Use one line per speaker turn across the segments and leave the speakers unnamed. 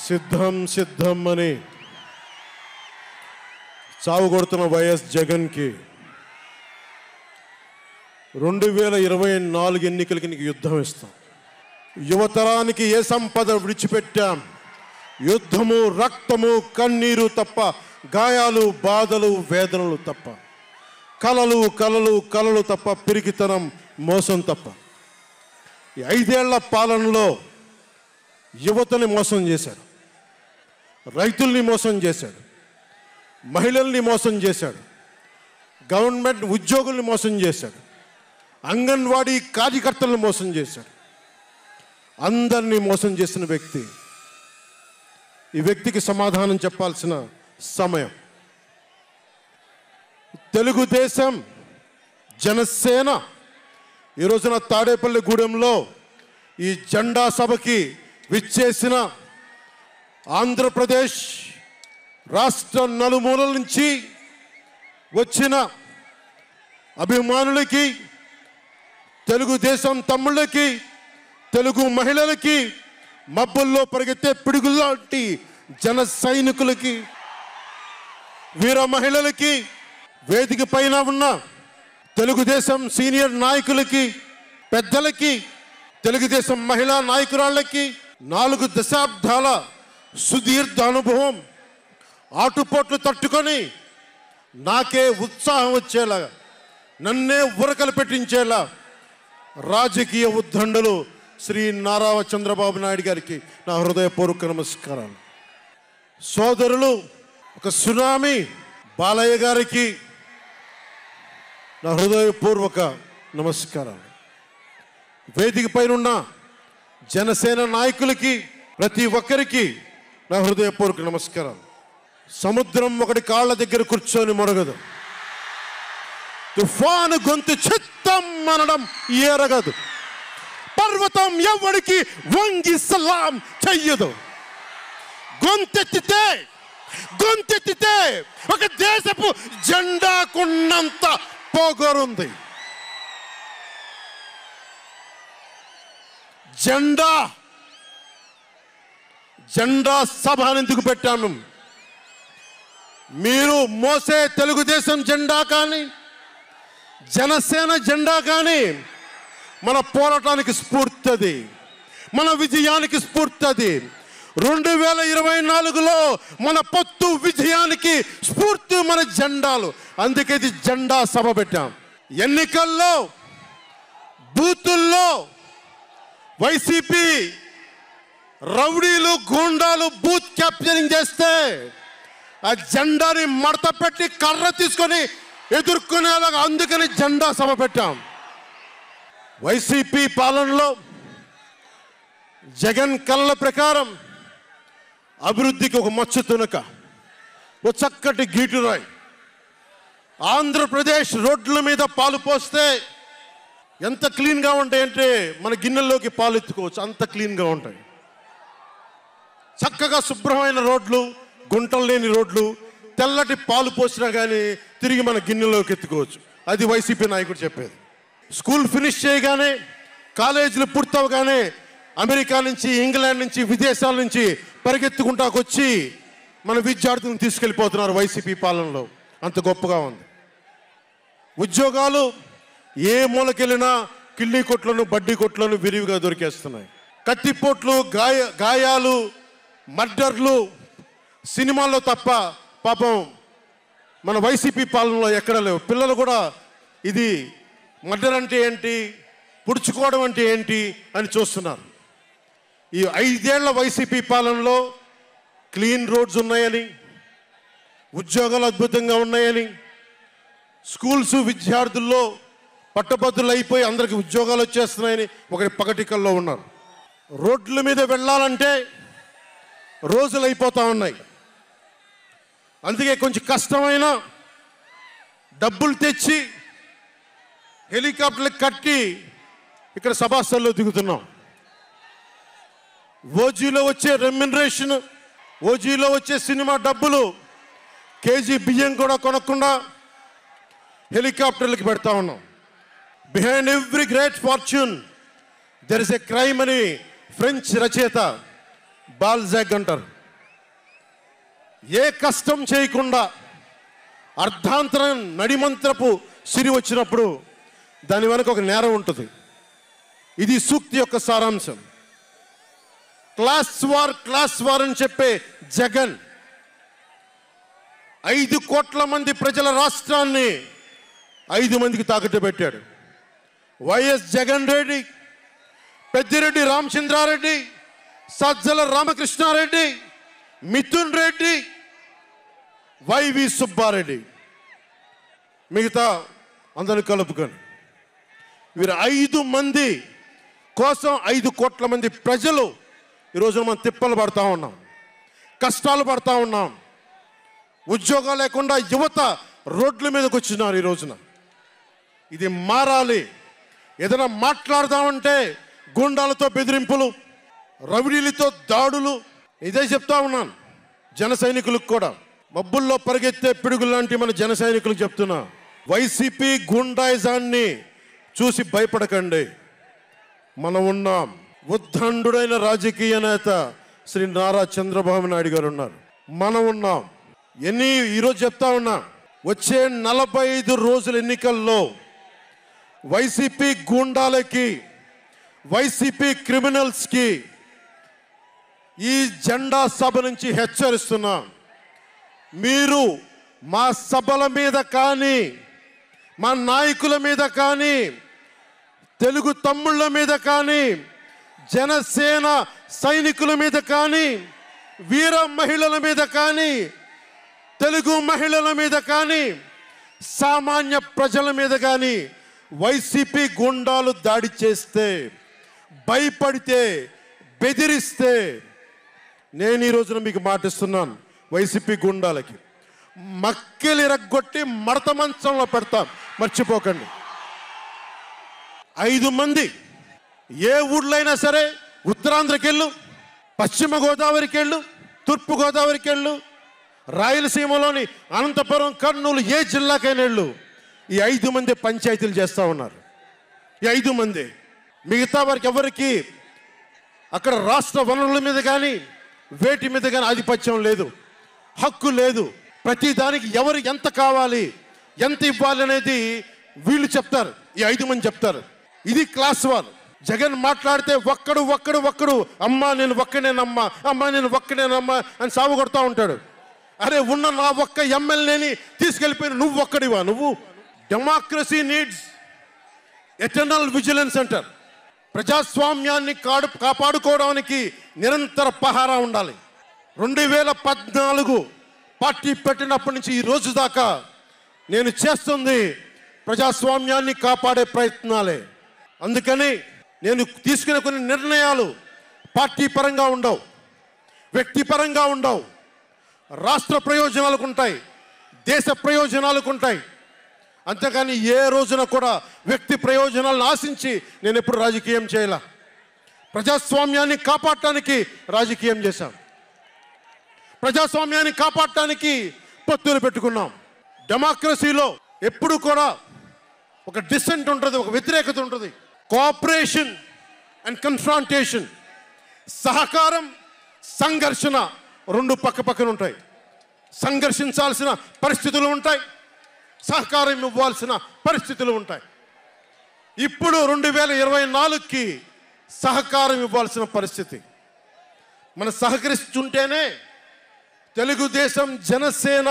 సిద్ధం సిద్ధం అని చావు కొడుతున్న వైఎస్ జగన్కి 2024 ఎన్నికలకి నీకు యుద్ధం ఇస్తాం. యువతరానికి ఏ సంపద విడిచిపెట్టాం? యుద్ధము, రక్తము, కన్నీరు తప్ప, గాయాలు, బాధలు, వేదనలు తప్ప, కలలు కలలు కలలు తప్ప, పిరికితనం, మోసం తప్ప. ఈ 5 ఏళ్ల పాలనలో యువతని మోసం చేశాడు, రైతుల్ని మోసం చేశాడు, మహిళల్ని మోసం చేశాడు, గవర్నమెంట్ ఉద్యోగుల్ని మోసం చేశాడు, అంగన్వాడీ కార్యకర్తలను మోసం చేశాడు. అందరినీ మోసం చేసిన వ్యక్తి. ఈ వ్యక్తికి సమాధానం చెప్పాల్సిన సమయం. తెలుగుదేశం, జనసేన ఈ రోజున తాడేపల్లిగూడెంలో ఈ జెండా సభకి విచ్చేసిన ఆంధ్రప్రదేశ్ రాష్ట్ర నలుమూలల నుంచి వచ్చిన అభిమానులకి, తెలుగుదేశం తమ్ముళ్ళకి, తెలుగు మహిళలకి, మబ్బుల్లో పరిగెత్తే పిడుగుల్లాంటి జన సైనికులకి, వీర మహిళలకి, వేదిక పైన ఉన్న తెలుగుదేశం సీనియర్ నాయకులకి, పెద్దలకి, తెలుగుదేశం మహిళా నాయకురాళ్ళకి 4 దశాబ్దాల సుదీర్ఘ అనుభవం, ఆటుపోట్లు తట్టుకొని నాకే ఉత్సాహం వచ్చేలా, నన్నే ఉరకలు పెట్టించేలా రాజకీయ ఉద్దండలు శ్రీ నారా చంద్రబాబు నాయుడు గారికి నా హృదయపూర్వక నమస్కారాలు. సోదరులు ఒక సునామీ బాలయ్య గారికి నా హృదయపూర్వక నమస్కారాలు. వేదిక పైన జనసేన నాయకులకి, ప్రతి ఒక్కరికి నా హృదయపూర్వక నమస్కారాలు. సముద్రం ఒకటి కాళ్ళ దగ్గర కూర్చొని మొరగదు, తుఫాను గొంతు చిత్తం అనడం ఎరగదు, పర్వతం ఎవరికి వంగి సలాం చెయ్యదు. గొంతెత్తితే ఒక దేశపు జెండాకున్నంత పొగరుంది. జెండా సభ ఎందుకు పెట్టాను? మీరు మోసే తెలుగుదేశం జెండా కానీ, జనసేన జెండా కానీ మన పోరాటానికి స్ఫూర్తి అది, మన విజయానికి స్ఫూర్తి అది. 2024లో మన పొత్తు విజయానికి స్ఫూర్తి మన జెండాలు. అందుకే ఇది జెండా సభ పెట్టాం. ఎన్నికల్లో బూతుల్లో వైసీపీ రౌడీలు, గూండాలు బూత్ క్యాప్చరింగ్ చేస్తే ఆ జెండాని మడత పెట్టి కర్ర తీసుకొని ఎదుర్కొనేలాగా, అందుకని జెండా సభ పెట్టాం. వైసీపీ పాలనలో జగన్ కళ్ళ ప్రకారం అభివృద్ధికి ఒక మచ్చ తునక, ఓ చక్కటి గీటురాయి. ఆంధ్రప్రదేశ్ రోడ్ల మీద పాలు పోస్తే ఎంత క్లీన్గా ఉంటాయంటే మన గిన్నెల్లోకి పాలు ఎత్తుకోవచ్చు, అంత క్లీన్గా ఉంటాయి. చక్కగా శుభ్రమైన రోడ్లు, గుంటలు లేని రోడ్లు, తెల్లటి పాలు పోసినా కానీ తిరిగి మన గిన్నెలోకి ఎత్తుకోవచ్చు. అది వైసీపీ నాయకుడు చెప్పేది. స్కూల్ ఫినిష్ చేయగానే, కాలేజీలు పూర్తవగానే అమెరికా నుంచి, ఇంగ్లాండ్ నుంచి, విదేశాల నుంచి పరిగెత్తుకుంటాకొచ్చి మన విద్యార్థులను తీసుకెళ్ళిపోతున్నారు వైసీపీ పాలనలో. అంత గొప్పగా ఉంది. ఉద్యోగాలు ఏ మూలకెళ్ళినా కిళ్ళీ కొట్లను, బడ్డీ కొట్లను విరివిగా దొరికేస్తున్నాయి. కత్తిపోట్లు, గాయాలు, మర్డర్లు సినిమాల్లో తప్ప పాపం మన వైసీపీ పాలనలో ఎక్కడ లేవు. పిల్లలు కూడా ఇది మర్డర్ అంటే ఏంటి, పుడుచుకోవడం అంటే ఏంటి అని చూస్తున్నారు. ఈ 5 ఏళ్ల వైసీపీ పాలనలో క్లీన్ రోడ్స్ ఉన్నాయని, ఉద్యోగాలు అద్భుతంగా ఉన్నాయని, స్కూల్స్ విద్యార్థుల్లో పట్టభద్రులు అయిపోయి అందరికి ఉద్యోగాలు వచ్చేస్తున్నాయని ఒకటి పగటికల్లో ఉన్నారు. రోడ్ల మీద వెళ్ళాలంటే రోజులు అయిపోతూ ఉన్నాయి. అందుకే కొంచెం కష్టమైన డబ్బులు తెచ్చి హెలికాప్టర్లు కట్టి ఇక్కడ సభాస్థల్లో దిగుతున్నాం. ఓజీలో వచ్చే రెమ్యునరేషన్, ఓజీలో వచ్చే సినిమా డబ్బులు, కేజీ బియ్యం కూడా కొనకుండా హెలికాప్టర్లకు పెడతా ఉన్నాం. Behind every great fortune there is a crime అని ఫ్రెంచ్ రచయిత బాల్జాక్ అంటారు. ఏ కష్టం చేయకుండా అర్ధాంతరం నడిమంత్రపు సిరి వచ్చినప్పుడు దాని వెనక ఒక నేరం ఉంటుంది. ఇది సూక్తి యొక్క సారాంశం. క్లాస్ వార్ అని చెప్పే జగన్ 5 కోట్ల మంది ప్రజల రాష్ట్రాన్ని 5 మందికి తాకట్టు పెట్టాడు. వైఎస్ జగన్ రెడ్డి, పెద్దిరెడ్డి రామచంద్రారెడ్డి, సజ్జల రామకృష్ణారెడ్డి, మిథున్ రెడ్డి, వైవి సుబ్బారెడ్డి, మిగతా అందరిని కలుపుకొని వీరు 5 మంది కోసం 5 కోట్ల మంది ప్రజలు ఈరోజు మనం తిప్పలు పడతా ఉన్నాం, కష్టాలు పడతా ఉన్నాం. ఉద్యోగాలు లేకుండా యువత రోడ్ల మీదకి వచ్చినారు ఈ రోజున. ఇది మారాలి. ఏదైనా మాట్లాడదామంటే గుండాలతో బెదిరింపులు, రౌడీలతో దాడులు. ఇదే చెప్తా ఉన్నాను జన సైనికులకు కూడా, మబ్బుల్లో పరిగెత్తే పిడుగులు లాంటి మన జన సైనికులకు చెప్తున్నా, వైసీపీ గుండాయిజాన్ని చూసి భయపడకండి. మనం ఉన్నాం. ఉద్దండుడైన రాజకీయ నేత శ్రీ నారా చంద్రబాబు నాయుడు గారు ఉన్నారు. మనం ఉన్నాం. ఈరోజు చెప్తా ఉన్నా, వచ్చే 45 రోజుల ఎన్నికల్లో వైసీపీ గూండాలకి, వైసీపీ క్రిమినల్స్కి ఈ జెండా సభ నుంచి హెచ్చరిస్తున్నా, మీరు మా సభల మీద కానీ, మా నాయకుల మీద కానీ, తెలుగు తమ్ముళ్ళ మీద కానీ, జనసేన సైనికుల మీద కానీ, వీర మహిళల మీద కానీ, తెలుగు మహిళల మీద కానీ, సామాన్య ప్రజల మీద కానీ వైసీపీ గుండాలు దాడి చేస్తే, భయపడితే, బెదిరిస్తే నేను ఈ రోజున మీకు మాటిస్తున్నాను, వైసీపీ గుండాలకి మక్కెలు ఇరగ్గొట్టి మడత మంచంలో పెడతాం, మర్చిపోకండి. 5 మంది ఏ ఊళ్ళైనా సరే, ఉత్తరాంధ్రకి వెళ్ళు, పశ్చిమ గోదావరికి వెళ్ళు, తూర్పు గోదావరికి వెళ్ళు, రాయలసీమలోని అనంతపురం, కర్నూలు, ఏ జిల్లాకైనా వెళ్ళు, ఈ 5 మంది పంచాయతీలు చేస్తూ ఉన్నారు. ఈ 5 మంది. మిగతా వారికి ఎవరికి అక్కడ రాష్ట్ర వనరుల మీద కానీ, వేటి మీద కానీ ఆధిపత్యం లేదు, హక్కు లేదు. ప్రతి దానికి ఎవరు ఎంత కావాలి, ఎంత ఇవ్వాలి అనేది వీళ్ళు చెప్తారు, ఈ 5 మంది చెప్తారు. ఇది క్లాస్ వార్. జగన్ మాట్లాడితే ఒక్కడు అమ్మా నేను ఒక్కనేనమ్మా, అమ్మా నేను ఒక్కనేనమ్మా అని సాగు కొడతా ఉంటాడు. అరే ఉన్న నా ఒక్క ఎమ్మెల్యేని తీసుకెళ్ళిపోయిన నువ్వు ఒక్కడివా? నువ్వు డెమోక్రసీ నీడ్స్ ఎటర్నల్ విజిలెన్స్ అంటారు. ప్రజాస్వామ్యాన్ని కాపాడుకోవడానికి నిరంతర పహారా ఉండాలి. 2014 పార్టీ పెట్టినప్పటి నుంచి ఈ రోజు దాకా నేను చేస్తుంది ప్రజాస్వామ్యాన్ని కాపాడే ప్రయత్నాలే. అందుకని నేను తీసుకునే కొన్ని నిర్ణయాలు పార్టీ పరంగా ఉండవు, వ్యక్తిపరంగా ఉండవు, రాష్ట్ర ప్రయోజనాలకు ఉంటాయి, దేశ ప్రయోజనాలకు ఉంటాయి. అంతేకాని ఏ రోజున కూడా వ్యక్తి ప్రయోజనాలను ఆశించి నేను ఎప్పుడు రాజకీయం చేయాల. ప్రజాస్వామ్యాన్ని కాపాడటానికి రాజకీయం చేశాం, ప్రజాస్వామ్యాన్ని కాపాడటానికి పొత్తులు పెట్టుకున్నాం. డెమోక్రసీలో ఎప్పుడు కూడా ఒక డిసెంట్ ఉంటుంది, ఒక వ్యతిరేకత ఉంటుంది. కోఆపరేషన్ అండ్ కన్ఫ్రాంటేషన్, సహకారం, సంఘర్షణ 2 పక్కన ఉంటాయి. సంఘర్షించాల్సిన పరిస్థితులు ఉంటాయి, సహకారం ఇవ్వాల్సిన పరిస్థితులు ఉంటాయి. ఇప్పుడు 2024కి సహకారం ఇవ్వాల్సిన పరిస్థితి. మనం సహకరిస్తుంటేనే, తెలుగుదేశం జనసేన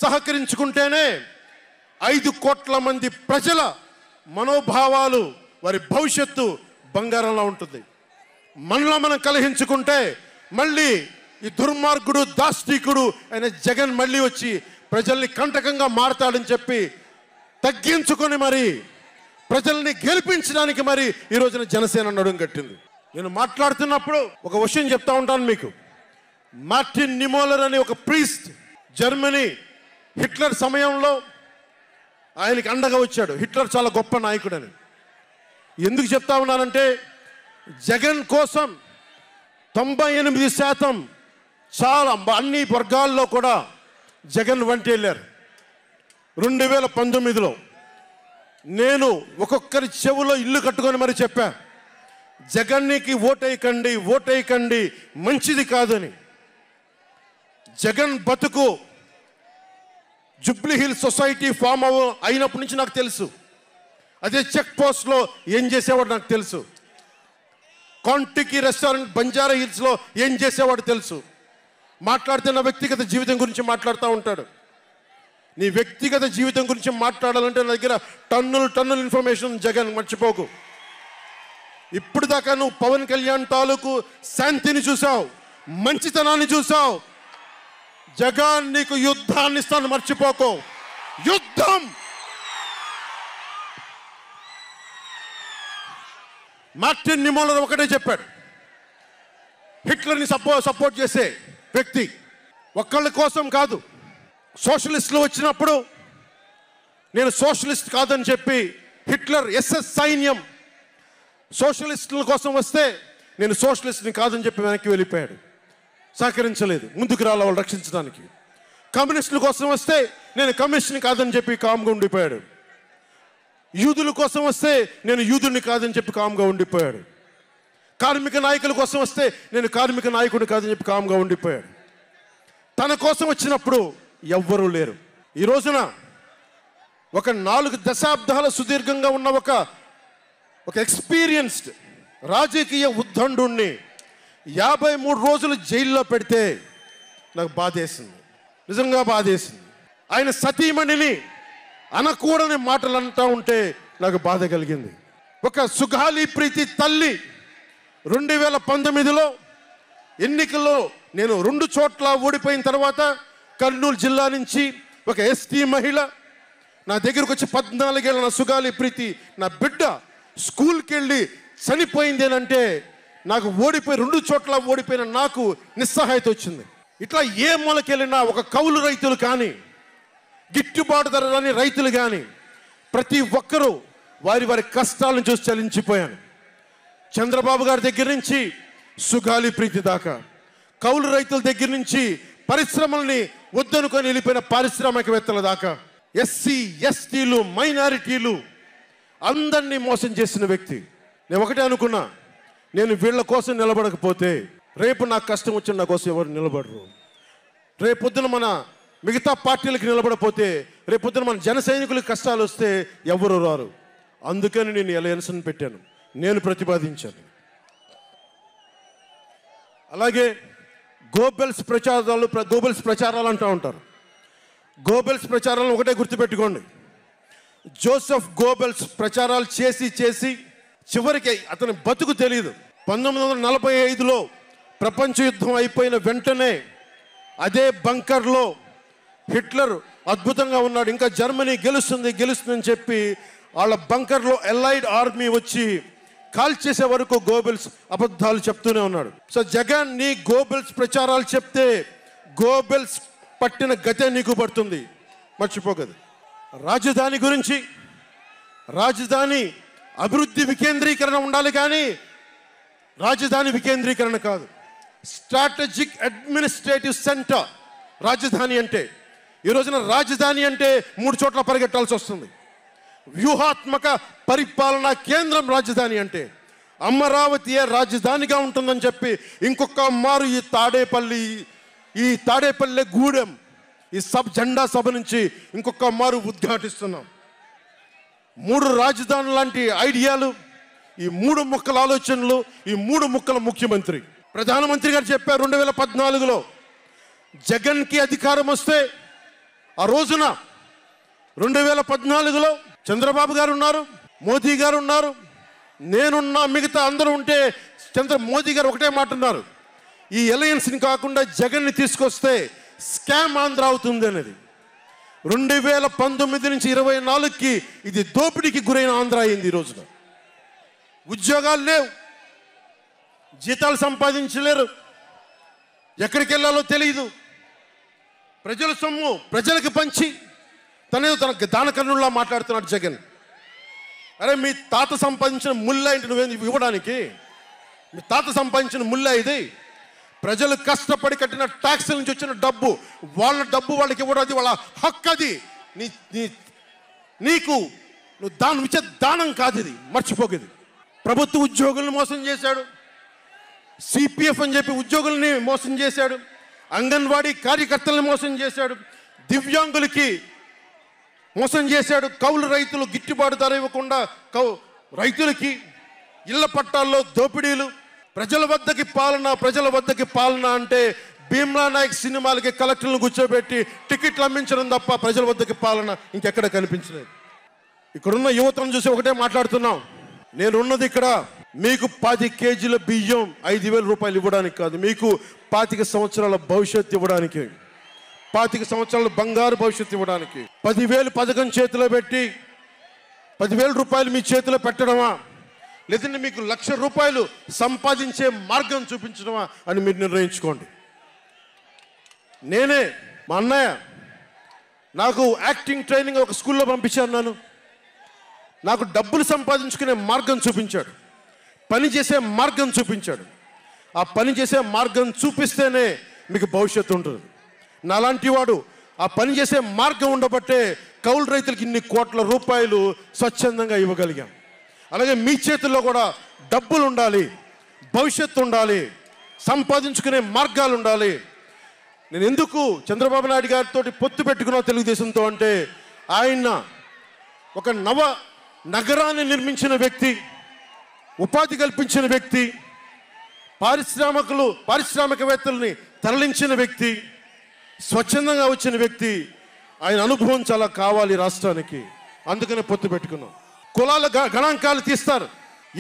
సహకరించుకుంటేనే 5 కోట్ల మంది ప్రజల మనోభావాలు, వారి భవిష్యత్తు బంగారంలో ఉంటుంది. మనలో మనం కలహించుకుంటే మళ్ళీ ఈ దుర్మార్గుడు, దాష్టీకుడు అయిన జగన్ మళ్ళీ వచ్చి ప్రజల్ని కంటకంగా మారతాడని చెప్పి తగ్గించుకొని మరి ప్రజల్ని గెలిపించడానికి మరి ఈ రోజున జనసేన నడుం కట్టింది. నేను మాట్లాడుతున్నప్పుడు ఒక విషయం చెప్తా ఉంటాను మీకు. మార్టిన్ నిమోలర్ అనే ఒక ప్రీస్ట్, జర్మనీ, హిట్లర్ సమయంలో ఆయనకి అండగా వచ్చాడు. హిట్లర్ చాలా గొప్ప నాయకుడని. ఎందుకు చెప్తా ఉన్నానంటే, జగన్ కోసం 98% చాలా అన్ని వర్గాల్లో కూడా జగన్ వంటి వెళ్ళారు. 2019లో నేను ఒక్కొక్కరి చెవులో ఇల్లు కట్టుకొని మరి చెప్పా, జగన్కి ఓటేయకండి, ఓటేయకండి, మంచిది కాదని. జగన్ బతుకు జూబ్లీ హిల్స్ సొసైటీ ఫామ్ అయినప్పటి నుంచి నాకు తెలుసు. అదే చెక్ పోస్ట్లో ఏం చేసేవాడు నాకు తెలుసు. కాంటికి రెస్టారెంట్ బంజారా హిల్స్లో ఏం చేసేవాడు తెలుసు. మాట్లాడితే నా వ్యక్తిగత జీవితం గురించి మాట్లాడుతూ ఉంటాడు. నీ వ్యక్తిగత జీవితం గురించి మాట్లాడాలంటే నా దగ్గర టన్నుల ఇన్ఫర్మేషన్. జగన్ మర్చిపోకు. ఇప్పుడు దాకా నువ్వు పవన్ కళ్యాణ్ తాలూకు శాంతిని చూసావు, మంచితనాన్ని చూసావు. జగన్ నీకు యుద్ధాన్ని ఇస్తాను, మర్చిపోకు. యుద్ధం. మార్టిన్ నిమోలర్ ఒకటే చెప్పాడు, హిట్లర్ని సపోర్ట్ చేసే వ్యక్తి ఒక్కళ్ళ కోసం కాదు. సోషలిస్టులు వచ్చినప్పుడు నేను సోషలిస్ట్ కాదని చెప్పి హిట్లర్ ఎస్ఎస్ సైన్యం సోషలిస్టుల కోసం వస్తే నేను సోషలిస్ట్ని కాదని చెప్పి వెనక్కి వెళ్ళిపోయాడు. సహకరించలేదు, ముందుకు రాల వాళ్ళు రక్షించడానికి. కమ్యూనిస్టుల కోసం వస్తే నేను కమ్యూనిస్ట్ని కాదని చెప్పి కామ్గా ఉండిపోయాడు. యూదుల కోసం వస్తే నేను యూదుని కాదని చెప్పి కామ్గా ఉండిపోయాడు. కార్మిక నాయకుల కోసం వస్తే నేను కార్మిక నాయకుడిని కాదని చెప్పి కామ్గా ఉండిపోయాడు. తన కోసం వచ్చినప్పుడు ఎవ్వరూ లేరు. ఈ రోజున ఒక 4 దశాబ్దాల సుదీర్ఘంగా ఉన్న ఒక ఎక్స్పీరియన్స్డ్ రాజకీయ ఉద్దండుణ్ణి 53 రోజులు జైల్లో పెడితే నాకు బాధేసింది, నిజంగా బాధేసింది. ఆయన సతీమణిని అనకూడని మాటలు అంటూ ఉంటే నాకు బాధ కలిగింది. ఒక సుగాలి ప్రీతి తల్లి 2019లో ఎన్నికల్లో నేను 2 చోట్ల ఓడిపోయిన తర్వాత కర్నూలు జిల్లా నుంచి ఒక ఎస్టీ మహిళ నా దగ్గరకు వచ్చి 14 ఏళ్ళ నా సుగాలి ప్రీతి నా బిడ్డ స్కూల్కి వెళ్ళి చనిపోయిందేనంటే నాకు 2 చోట్ల ఓడిపోయిన నాకు నిస్సహాయత వచ్చింది. ఇట్లా ఏ మూలకెళ్ళినా ఒక కౌలు రైతులు కానీ, గిట్టుబాటు ధర రాని రైతులు కానీ ప్రతి ఒక్కరూ వారి కష్టాలను చూసి చలించిపోయాను. చంద్రబాబు గారి దగ్గర నుంచి సుగాలి ప్రీతి దాకా, కౌలు రైతుల దగ్గర నుంచి పరిశ్రమల్ని వద్దనుకొని వెళ్ళిపోయిన పారిశ్రామికవేత్తల దాకా, ఎస్సీ ఎస్టీలు మైనారిటీలు అందరినీ మోసం చేసిన వ్యక్తి. నేను ఒకటే అనుకున్నా, నేను వీళ్ళ కోసం నిలబడకపోతే రేపు నాకు కష్టం వచ్చిన నా కోసం ఎవరు నిలబడరు. రేపొద్దున మన మిగతా పార్టీలకు నిలబడపోతే రేపొద్దున మన జన సైనికులకు కష్టాలు వస్తే ఎవరు రారు. అందుకని నేను అలయన్స్ని పెట్టాను, నేను ప్రతిపాదించాను. అలాగే గోబెల్స్ ప్రచారాలు అంటూ ఉంటారు. గోబెల్స్ ప్రచారాలను ఒకటే గుర్తుపెట్టుకోండి, జోసెఫ్ గోబెల్స్ ప్రచారాలు చేసి చివరికి అతని బతుకు తెలియదు. 1945లో ప్రపంచ యుద్ధం అయిపోయిన వెంటనే అదే బంకర్లో హిట్లర్ అద్భుతంగా ఉన్నాడు, ఇంకా జర్మనీ గెలుస్తుందని చెప్పి వాళ్ళ బంకర్లో ఎలైడ్ ఆర్మీ వచ్చి కాల్ చేసే వరకు గోబెల్స్ అబద్ధాలు చెప్తూనే ఉన్నాడు. సో జగన్ నీ గోబెల్స్ ప్రచారాలు చెప్తే గోబెల్స్ పట్టిన గతే నీకు పడుతుంది, మర్చిపోకదు. రాజధాని గురించి, రాజధాని అభివృద్ధి వికేంద్రీకరణ ఉండాలి కానీ రాజధాని వికేంద్రీకరణ కాదు. స్ట్రాటజిక్ అడ్మినిస్ట్రేటివ్ సెంటర్ రాజధాని అంటే. ఈ రోజున రాజధాని అంటే 3 చోట్ల పరిగెట్టాల్సి వస్తుంది. వ్యూహాత్మక పరిపాలనా కేంద్రం రాజధాని అంటే. అమరావతియే రాజధానిగా ఉంటుందని చెప్పి ఇంకొక మారు ఈ తాడేపల్లి గూడెం ఈ జెండా సభ నుంచి ఇంకొక మారు ఉద్ఘాటిస్తున్నాం. 3 రాజధానులు లాంటి ఐడియాలు, ఈ 3 ముక్కల ఆలోచనలు, ఈ 3 ముక్కల ముఖ్యమంత్రి. ప్రధానమంత్రి గారు చెప్పారు 2014లో జగన్కి అధికారం వస్తే, ఆ రోజున 2014లో చంద్రబాబు గారు ఉన్నారు, మోదీ గారు ఉన్నారు, నేనున్నా, మిగతా అందరూ ఉంటే మోదీ గారు ఒకటే మాట ఉన్నారు, ఈ అలయన్స్ని కాకుండా జగన్ని తీసుకొస్తే స్కామ్ ఆంధ్ర అవుతుంది అనేది. 2019 నుంచి 24కి ఇది దోపిడీకి గురైన ఆంధ్ర అయింది. ఈ రోజున ఉద్యోగాలు లేవు, జీతాలు సంపాదించలేరు, ఎక్కడికి వెళ్ళాలో తెలియదు. ప్రజల సొమ్ము ప్రజలకు పంచి తన దానకర్ణుల్లా మాట్లాడుతున్నాడు జగన్. అరే మీ తాత సంపాదించిన ముల్ల ఏంటి నువ్వేంది ఇవ్వడానికి? మీ తాత సంపాదించిన ముల్ల ఇది. ప్రజలు కష్టపడి కట్టిన ట్యాక్సుల నుంచి వచ్చిన డబ్బు, వాళ్ళ డబ్బు వాళ్ళకి ఇవ్వడం, అది వాళ్ళ హక్కు. అది నీకు నువ్వు ఇచ్చే దానం కాదు, ఇది మర్చిపోకేది. ప్రభుత్వ ఉద్యోగులను మోసం చేశాడు, సిపిఎఫ్ అని చెప్పి ఉద్యోగుల్ని మోసం చేశాడు, అంగన్వాడీ కార్యకర్తలను మోసం చేశాడు, దివ్యాంగులకి మోసం చేశాడు, కౌలు రైతులు గిట్టుబాటు ధర ఇవ్వకుండా రైతులకి ఇళ్ల పట్టాల్లో దోపిడీలు, ప్రజల వద్దకి పాలన అంటే భీమ్లా నాయక్ సినిమాలకి కలెక్టర్లను కూర్చోబెట్టి టికెట్లు అమ్మించడం తప్ప ప్రజల వద్దకి పాలన ఇంకెక్కడ కనిపించలేదు. ఇక్కడున్న యువతను చూసి ఒకటే మాట్లాడుతున్నాం, నేనున్నది ఇక్కడ మీకు 10 కేజీల బియ్యం 5,000 రూపాయలు ఇవ్వడానికి కాదు, మీకు 25 సంవత్సరాల భవిష్యత్తు ఇవ్వడానికి, 25 సంవత్సరాల బంగారు భవిష్యత్తు ఇవ్వడానికి. 10,000 పథకం చేతిలో పెట్టి 10,000 రూపాయలు మీ చేతిలో పెట్టడమా, లేదంటే మీకు 1,00,000 రూపాయలు సంపాదించే మార్గం చూపించడమా అని మీరు నిర్ణయించుకోండి. నేనే మా అన్నయ్య నాకు యాక్టింగ్ ట్రైనింగ్ ఒక స్కూల్లో పంపించాను. నాకు డబ్బులు సంపాదించుకునే మార్గం చూపించాడు, పని చేసే మార్గం చూపించాడు. ఆ పని చేసే మార్గం చూపిస్తేనే మీకు భవిష్యత్తు ఉంటుంది. నాలాంటి వాడు ఆ పని చేసే మార్గం ఉండబట్టే కౌలు రైతులకి ఇన్ని కోట్ల రూపాయలు స్వచ్ఛందంగా ఇవ్వగలిగాం. అలాగే మీ చేతుల్లో కూడా డబ్బులు ఉండాలి, భవిష్యత్తు ఉండాలి, సంపాదించుకునే మార్గాలు ఉండాలి. నేను ఎందుకు చంద్రబాబు నాయుడు గారితో పొత్తు పెట్టుకున్నా తెలుగుదేశంతో అంటే, ఆయన ఒక నగరాన్ని నిర్మించిన వ్యక్తి, ఉపాధి కల్పించిన వ్యక్తి, పారిశ్రామికవేత్తల్ని తరలించిన వ్యక్తి, స్వచ్ఛందంగా వచ్చిన వ్యక్తి. ఆయన అనుభవం చాలా కావాలి రాష్ట్రానికి, అందుకనే పొత్తు పెట్టుకున్నాం. కులాల గణాంకాలు తీస్తారు,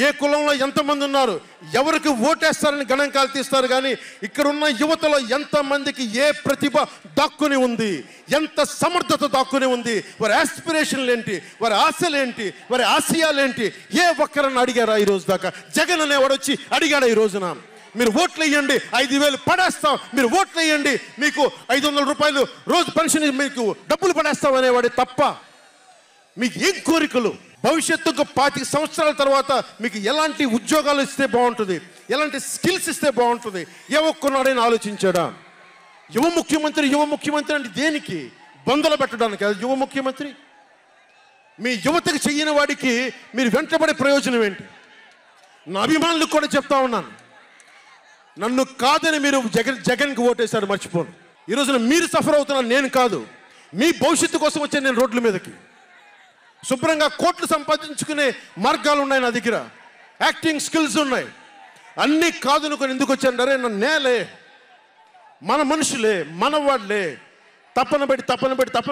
ఏ కులంలో ఎంతమంది ఉన్నారు, ఎవరికి ఓటేస్తారని గణాంకాలు తీస్తారు. కానీ ఇక్కడున్న యువతలో ఎంతమందికి ఏ ప్రతిభ దాక్కుని ఉంది, ఎంత సమర్థత దాక్కుని ఉంది, వారి ఆస్పిరేషన్లు ఏంటి, వారి ఆశలు ఏంటి, వారి ఆశయాలేంటి, ఏ ఒక్కరన్నా అడిగారా ఈరోజు దాకా? జగన్ అనేవాడు వచ్చి అడిగాడు ఈ రోజున, మీరు ఓట్లు వేయండి 5,000 పడేస్తాం, మీరు ఓట్లు వేయండి మీకు 500 రూపాయలు రోజు పెన్షన్ మీకు డబ్బులు పడేస్తాం అనేవాడే తప్ప మీకు ఏం కోరికలు? భవిష్యత్తుకు 25 సంవత్సరాల తర్వాత మీకు ఎలాంటి ఉద్యోగాలు ఇస్తే బాగుంటుంది, ఎలాంటి స్కిల్స్ ఇస్తే బాగుంటుంది, ఏ ఒక్కనాడైనా ఆలోచించాడా? యువ ముఖ్యమంత్రి అంటే దేనికి? బంధులు పెట్టడానికి అది యువ ముఖ్యమంత్రి? మీ యువతకు చెయ్యని వాడికి మీరు వెంటబడే ప్రయోజనం ఏంటి? నా అభిమానులకు కూడా చెప్తా ఉన్నాను, నన్ను కాదని మీరు జగన్కి ఓటేశారు మర్చిపోను. ఈ రోజున మీరు సఫర్ అవుతున్నారు, నేను కాదు. మీ భవిష్యత్తు కోసం వచ్చాను నేను రోడ్ల మీదకి. శుభ్రంగా కోట్లు సంపాదించుకునే మార్గాలు ఉన్నాయి నా దగ్గర, యాక్టింగ్ స్కిల్స్ ఉన్నాయి. అన్నీ కాదనుకొని ఎందుకు వచ్చాను? అరే నన్ను నేలే, మన మనుషులే, మన వాళ్ళే, తప్పన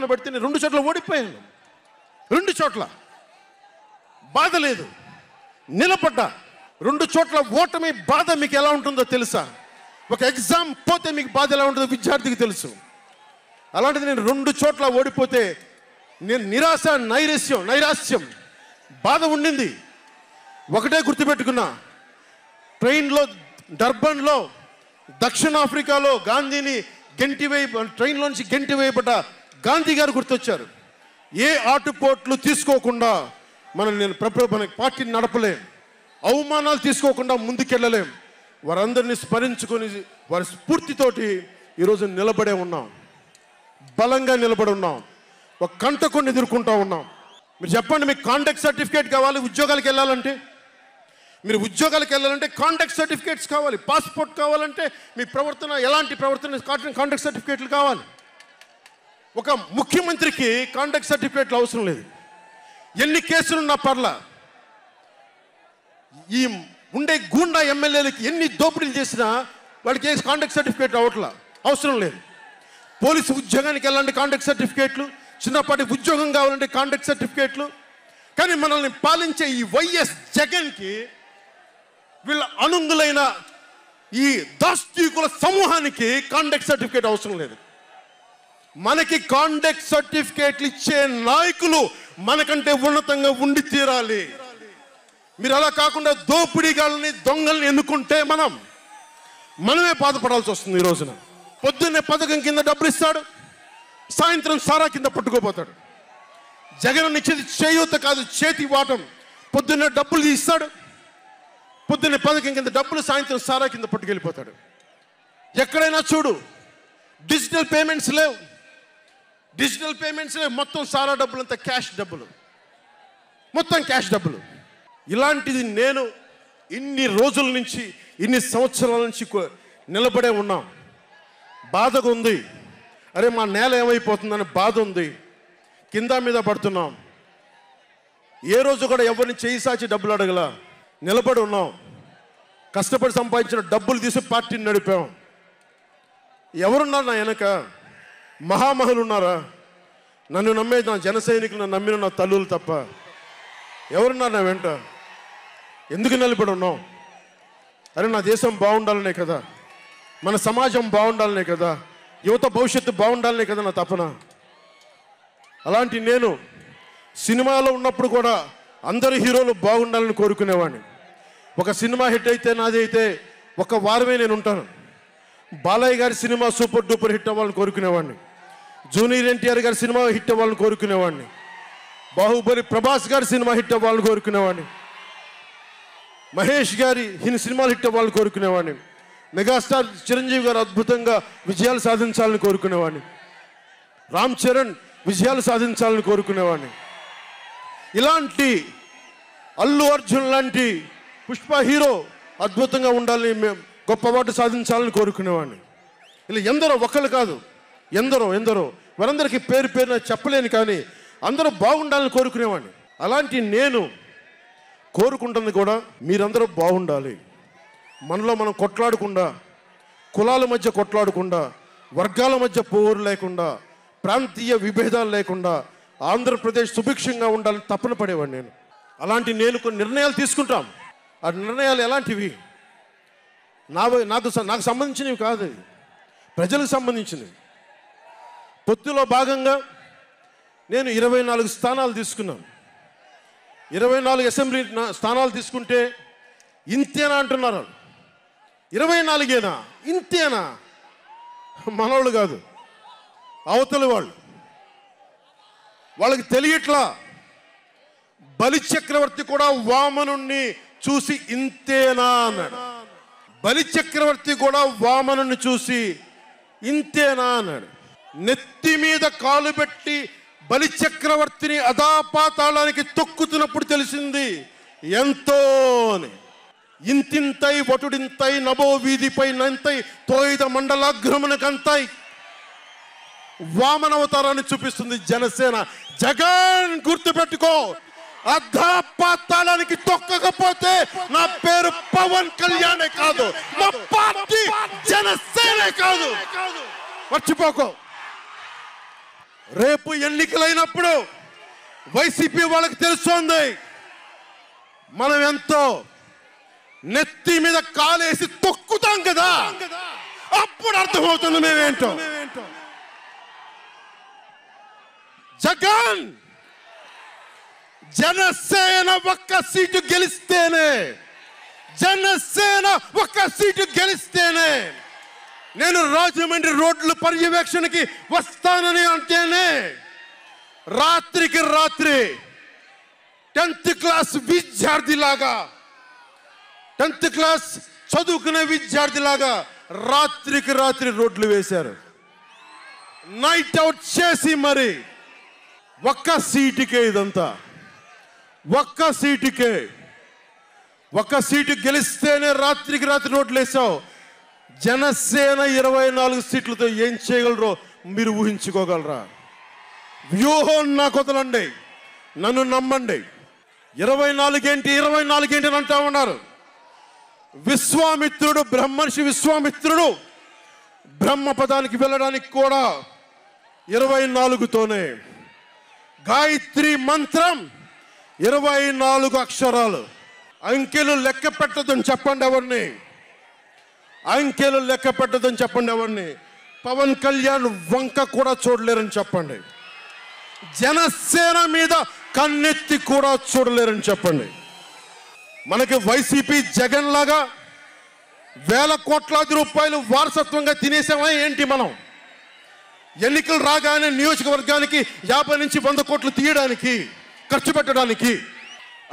పెడితే నేను 2 చోట్ల ఓడిపోయాను. 2 చోట్ల బాధ లేదు, నిలబడ్డా. 2 చోట్ల ఓటమి బాధ మీకు ఎలా ఉంటుందో తెలుసా? ఒక ఎగ్జామ్ పోతే మీకు బాధ ఎలా ఉంటుందో విద్యార్థికి తెలుసు. అలాంటిది నేను 2 చోట్ల ఓడిపోతే నేను నిరాశ, నైరాశ్యం, బాధ ఉండింది. ఒకటే గుర్తుపెట్టుకున్నా, ట్రైన్లో డర్బన్లో దక్షిణాఫ్రికాలో గాంధీని ట్రైన్లోంచి గెంటి వేయబడ్డ గాంధీ గారు గుర్తొచ్చారు. ఏ ఆటుపోట్లు తీసుకోకుండా మనకి పార్టీని నడపలేం, అవమానాలు తీసుకోకుండా ముందుకెళ్ళలేం. వారందరినీ స్మరించుకొని వారి స్ఫూర్తితోటి ఈరోజు నిలబడే ఉన్నాం, బలంగా నిలబడి ఉన్నాం, ఒక కంటకుని ఎదుర్కొంటూ ఉన్నాం. మీరు చెప్పండి, మీకు కాంటాక్ట్ సర్టిఫికేట్ కావాలి ఉద్యోగాలకు వెళ్ళాలంటే? మీరు ఉద్యోగాలకు వెళ్ళాలంటే కాంటాక్ట్ సర్టిఫికేట్స్ కావాలి, పాస్పోర్ట్ కావాలంటే మీ ప్రవర్తన ఎలాంటి ప్రవర్తన కాంటాక్ట్ సర్టిఫికేట్లు కావాలి. ఒక ముఖ్యమంత్రికి కాంటాక్ట్ సర్టిఫికేట్లు అవసరం లేదు. ఎన్ని కేసులున్నా పర్లా, ఈ ఉండే గూండా ఎమ్మెల్యేలకి ఎన్ని దోపిడీలు చేసినా వాడికి కాంటాక్ట్ సర్టిఫికేట్ అవసరం లేదు. పోలీసు ఉద్యోగానికి వెళ్ళాలంటే కాంటాక్ట్ సర్టిఫికేట్లు, చిన్నపాటి ఉద్యోగం కావాలంటే కాంటాక్ట్ సర్టిఫికేట్లు. కానీ మనల్ని పాలించే ఈ వైఎస్ జగన్కి, వీళ్ళ అనుంగులైన ఈ దాష్టీకుల సమూహానికి కాంటాక్ట్ సర్టిఫికేట్ అవసరం లేదు. మనకి కాంటాక్ట్ సర్టిఫికేట్లు ఇచ్చే నాయకులు మనకంటే ఉన్నతంగా ఉండి తీరాలి. మీరు అలా కాకుండా దోపిడీగాళ్ళని, దొంగల్ని ఎన్నుకుంటే మనమే బాధపడాల్సి వస్తుంది. ఈ రోజున పొద్దున్నే పథకం కింద డబ్బులు ఇస్తాడు, సాయంత్రం సారా కింద పట్టుకోపోతాడు. జగన్ ఇచ్చేది చేయూత కాదు, చేతి వాటం. పొద్దున్నే డబ్బులు ఇస్తాడు, పొద్దున్నే పథకం కింద డబ్బులు, సాయంత్రం సారా కింద పట్టుకెళ్ళిపోతాడు. ఎక్కడైనా చూడు, డిజిటల్ పేమెంట్స్ లేవు, మొత్తం సారా డబ్బులు అంతా క్యాష్ డబ్బులు, మొత్తం క్యాష్ డబ్బులు. ఇలాంటిది నేను ఇన్ని రోజుల నుంచి, ఇన్ని సంవత్సరాల నుంచి నిలబడే ఉన్నాం. బాధగా ఉంది. అరే మా నేల ఏమైపోతుందని బాధ ఉంది. కింద మీద పడుతున్నాం. ఏ రోజు కూడా ఎవరిని చేయి సాచి డబ్బులు అడగల. నిలబడి ఉన్నాం. కష్టపడి సంపాదించిన డబ్బులు తీసి పార్టీని నడిపాం. ఎవరున్నారు నా వెనక? మహామహులు ఉన్నారా? నన్ను నమ్మే నా జన సైనికులు, నమ్మిన నా తల్లులు తప్ప ఎవరున్నారు నా వెంట? ఎందుకు నిలబడి ఉన్నాం? అరే నా దేశం బాగుండాలనే కదా, మన సమాజం బాగుండాలనే కదా, యువత భవిష్యత్తు బాగుండాలనే కదా నా తపన. అలాంటి నేను సినిమాలో ఉన్నప్పుడు కూడా అందరు హీరోలు బాగుండాలని కోరుకునేవాడిని. ఒక సినిమా హిట్ అయితే నాది అయితే ఒక వారమే నేను ఉంటాను. బాలయ్య గారి సినిమా సూపర్ డూపర్ హిట్ అవ్వాలని కోరుకునేవాడిని. జూనియర్ ఎన్టీఆర్ గారి సినిమా హిట్ అవ్వాలని కోరుకునేవాడిని. బాహుబలి ప్రభాస్ గారి సినిమా హిట్ అవ్వాలని కోరుకునేవాడిని. మహేష్ గారి సినిమాలు హిట్ అవ్వాలని కోరుకునేవాడిని. మెగాస్టార్ చిరంజీవి గారు అద్భుతంగా విజయాలు సాధించాలని కోరుకునేవాడిని. రామ్ చరణ్ విజయాలు సాధించాలని కోరుకునేవాడిని. ఇలాంటి అల్లు అర్జున్ లాంటి పుష్ప హీరో అద్భుతంగా ఉండాలని, గొప్ప అవార్డు సాధించాలని కోరుకునేవాడిని. ఇలా ఎందరో, ఒక్కళ్ళు కాదు, ఎందరో వారందరికీ పేరు పేరున చెప్పలేను, కానీ అందరూ బాగుండాలని కోరుకునేవాడిని. అలాంటి నేను కోరుకుంటుంది కూడా మీరందరూ బాగుండాలి. మనలో మనం కొట్లాడకుండా, కులాల మధ్య కొట్లాడకుండా, వర్గాల మధ్య పోరు లేకుండా, ప్రాంతీయ విభేదాలు లేకుండా ఆంధ్రప్రదేశ్ సుభిక్షంగా ఉండాలని తపన పడేవాడిని నేను. అలాంటి నేను కొన్ని నిర్ణయాలు తీసుకుంటాం. ఆ నిర్ణయాలు ఎలాంటివి? నాకు సంబంధించినవి కాదు, ప్రజలకు సంబంధించినవి. పొత్తులో భాగంగా నేను 24 స్థానాలు తీసుకున్నాను. 24 అసెంబ్లీ స్థానాలు తీసుకుంటే ఇంతేనా అంటున్నారు. 24ఏనా? ఇంతేనా? మనవాళ్ళు కాదు, అవతలి వాళ్ళు. వాళ్ళకి తెలియట్లా. బలిచక్రవర్తి కూడా వామనుణ్ణి చూసి ఇంతేనా అన్నాడు. బలిచక్రవర్తి కూడా వామనుణ్ణి చూసి ఇంతేనా అన్నాడు. నెత్తి మీద కాలు పెట్టి బలిచక్రవర్తిని అధాపాతాళానికి తొక్కుతున్నప్పుడు తెలిసింది ఎంతో అని. ఇంతింతై వటుడింతై నభో వీధిపై నంతై తోయిద మండలాగ్రమునకంతై వామనవతారాన్ని చూపిస్తుంది జనసేన. జగన్ గుర్తుపెట్టుకో, అధాపాతాళానికి తొక్కకపోతే నా పేరు పవన్ కళ్యాణే కాదు, నా పార్టీ జనసేనే కాదు, మర్చిపోకో. రేపు ఎన్నికలైనప్పుడు వైసీపీ వాళ్ళకి తెలుస్తోంది మనం ఎంతో. నెత్తి మీద కాలేసి తొక్కుతాం కదా, అప్పుడు అర్థమవుతుంది మేమేంటో. జగన్, జనసేన ఒక్క సీటు గెలిస్తేనే, జనసేన ఒక్క సీటు గెలిస్తేనే నేను రాజమండ్రి రోడ్ల పర్యవేక్షణకి వస్తానని అంటేనే రాత్రికి రాత్రి 10th క్లాస్ విద్యార్థిలాగా, 10th క్లాస్ చదువుకునే విద్యార్థిలాగా రాత్రికి రాత్రి రోడ్లు వేశారు. నైట్ అవుట్ చేసి మరి ఒక్క సీటుకే ఇదంతా. ఒక్క సీటు గెలిస్తేనే రాత్రికి రాత్రి రోడ్లు వేసావు. జనసేన 24 సీట్లతో ఏం చేయగలరో మీరు ఊహించుకోగలరా? వ్యూహం నాకు వదలండి, నన్ను నమ్మండి. 24 ఏంటి అని అంటా ఉన్నారు. విశ్వామిత్రుడు, బ్రహ్మర్షి విశ్వామిత్రుడు బ్రహ్మపదానికి వెళ్ళడానికి కూడా 24తోనే. గాయత్రి మంత్రం 24 అక్షరాలు. అంకెలు లెక్క పెట్టదని చెప్పండి ఎవరిని, అంకెలు లెక్క పెట్టదని చెప్పండి ఎవరిని. పవన్ కళ్యాణ్ వంక కూడా చూడలేరని చెప్పండి. జనసేన మీద కన్నెత్తి కూడా చూడలేరని చెప్పండి. మనకి వైసీపీ జగన్ లాగా వేల కోట్లాది రూపాయలు వారసత్వంగా తినేసామా ఏంటి? మనం ఎన్నికలు రాగానే నియోజకవర్గానికి 50 నుంచి 100 కోట్లు తీయడానికి, ఖర్చు పెట్టడానికి,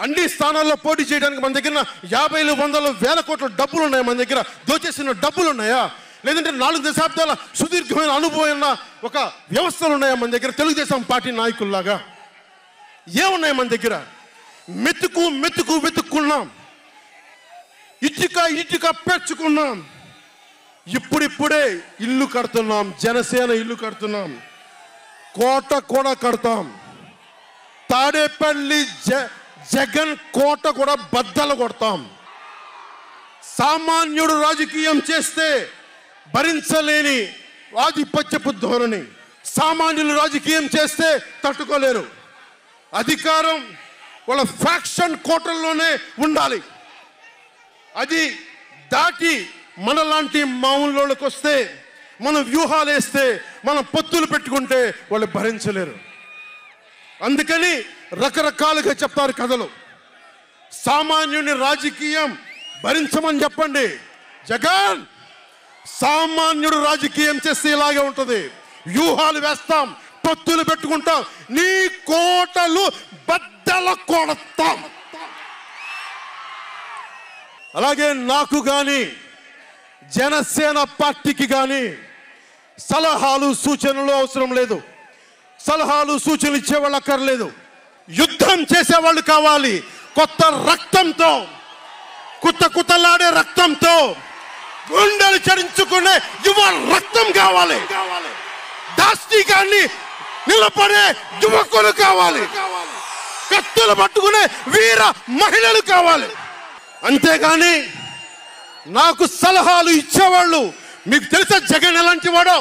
అన్ని స్థానాల్లో పోటీ చేయడానికి మన దగ్గర 50, 100, 1000 కోట్ల డబ్బులు ఉన్నాయా? మన దగ్గర దోచేసిన డబ్బులు ఉన్నాయా? లేదంటే 4 దశాబ్దాల సుదీర్ఘమైన అనుభవం ఉన్న ఒక వ్యవస్థలు ఉన్నాయా మన దగ్గర? తెలుగుదేశం పార్టీ నాయకుల్లాగా ఏమున్నాయి మన దగ్గర? వెతుక్కున్నాం. ఇటుక పెంచుకున్నాం. ఇప్పుడిప్పుడే ఇల్లు కడుతున్నాం. జనసేన ఇల్లు కడుతున్నాం. కోట కూడా కడతాం. తాడేపల్లి జగన్ కోట కూడా బద్దలు కొడతాం. సామాన్యుడు రాజకీయం చేస్తే భరించలేని ఆధిపత్యపు ధోరణి. సామాన్యులు రాజకీయం చేస్తే తట్టుకోలేరు. అధికారం వాళ్ళ ఫ్యాక్షన్ కోటల్లోనే ఉండాలి. అది దాటి మనలాంటి మామూలులోకి వస్తే, మనం వ్యూహాలు వేస్తే, మనం పొత్తులు పెట్టుకుంటే వాళ్ళు భరించలేరు. అందుకని రకరకాలుగా చెప్తారు కథలు. సామాన్యుని రాజకీయం భరించమని చెప్పండి. జగన్ సామాన్యుడు రాజకీయం చేస్తే ఇలాగే ఉంటుంది. వ్యూహాలు వేస్తాం, పొత్తులు పెట్టుకుంటాం, నీ కోటలు బద్దలు కొడతాం. అలాగే నాకు కానీ జనసేన పార్టీకి కానీ సలహాలు సూచనలు అవసరం లేదు. సలహాలు సూచనలు ఇచ్చేవాళ్ళు అక్కర్లేదు. యుద్ధం చేసేవాళ్ళు కావాలి. కొత్త రక్తంతో, కుతకుతలాడే రక్తంతో, గుండెలు చరించుకునే యువ రక్తం కావాలి. దాష్టికాన్ని నిలబడే యువకులు కావాలి. కత్తులు పట్టుకునే వీర మహిళలు కావాలి. అంతేగాని నాకు సలహాలు ఇచ్చేవాళ్ళు, మీకు తెలుసా జగన్ ఎలాంటి వాడో?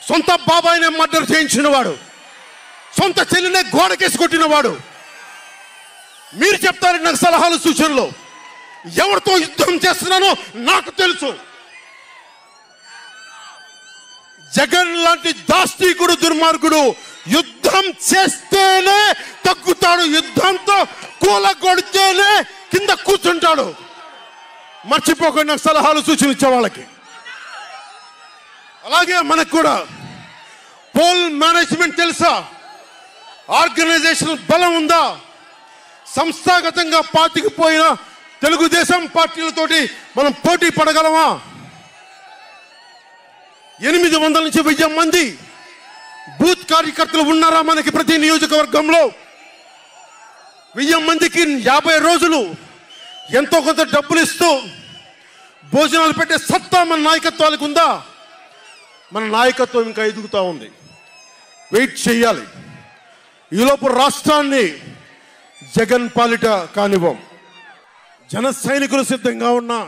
సొంత బాబాయినే మర్డర్ చేయించిన వాడు, సొంత చెల్లినే గోడకేసి కొట్టిన వాడు. మీరు చెప్తారు నాకు సలహాలు సూచనలు. ఎవరితో యుద్ధం చేస్తున్నానో నాకు తెలుసు. జగన్ లాంటి దాష్టీకుడు, దుర్మార్గుడు యుద్ధం చేస్తేనే తగ్గుతాడు. యుద్ధంతో కూలగొడితేనే కింద కూర్చుంటాడు. మర్చిపోకుండా నాకు సలహాలు సూచనలు ఇచ్చే వాళ్ళకి. అలాగే మనకు కూడా పోల్ మేనేజ్మెంట్ తెలుసా? ఆర్గనైజేషన్ బలం ఉందా? సంస్థాగతంగా పాతికిపోయిన తెలుగుదేశం పార్టీలతోటి మనం పోటీ పడగలమా? 800 నుంచి 1000 మంది బూత్ కార్యకర్తలు ఉన్నారా మనకి ప్రతి నియోజకవర్గంలో? 1000 మందికి 50 రోజులు ఎంతో కొంత డబ్బులు ఇస్తూ భోజనాలు పెట్టే సత్తా మన నాయకత్వానికి ఉందా? మన నాయకత్వం ఇంకా ఎదుగుతూ ఉంది. వెయిట్ చేయాలి. ఈలోపు రాష్ట్రాన్ని జగన్ పాలిట కానివ్వం. జన సైనికులు సిద్ధంగా ఉన్నా,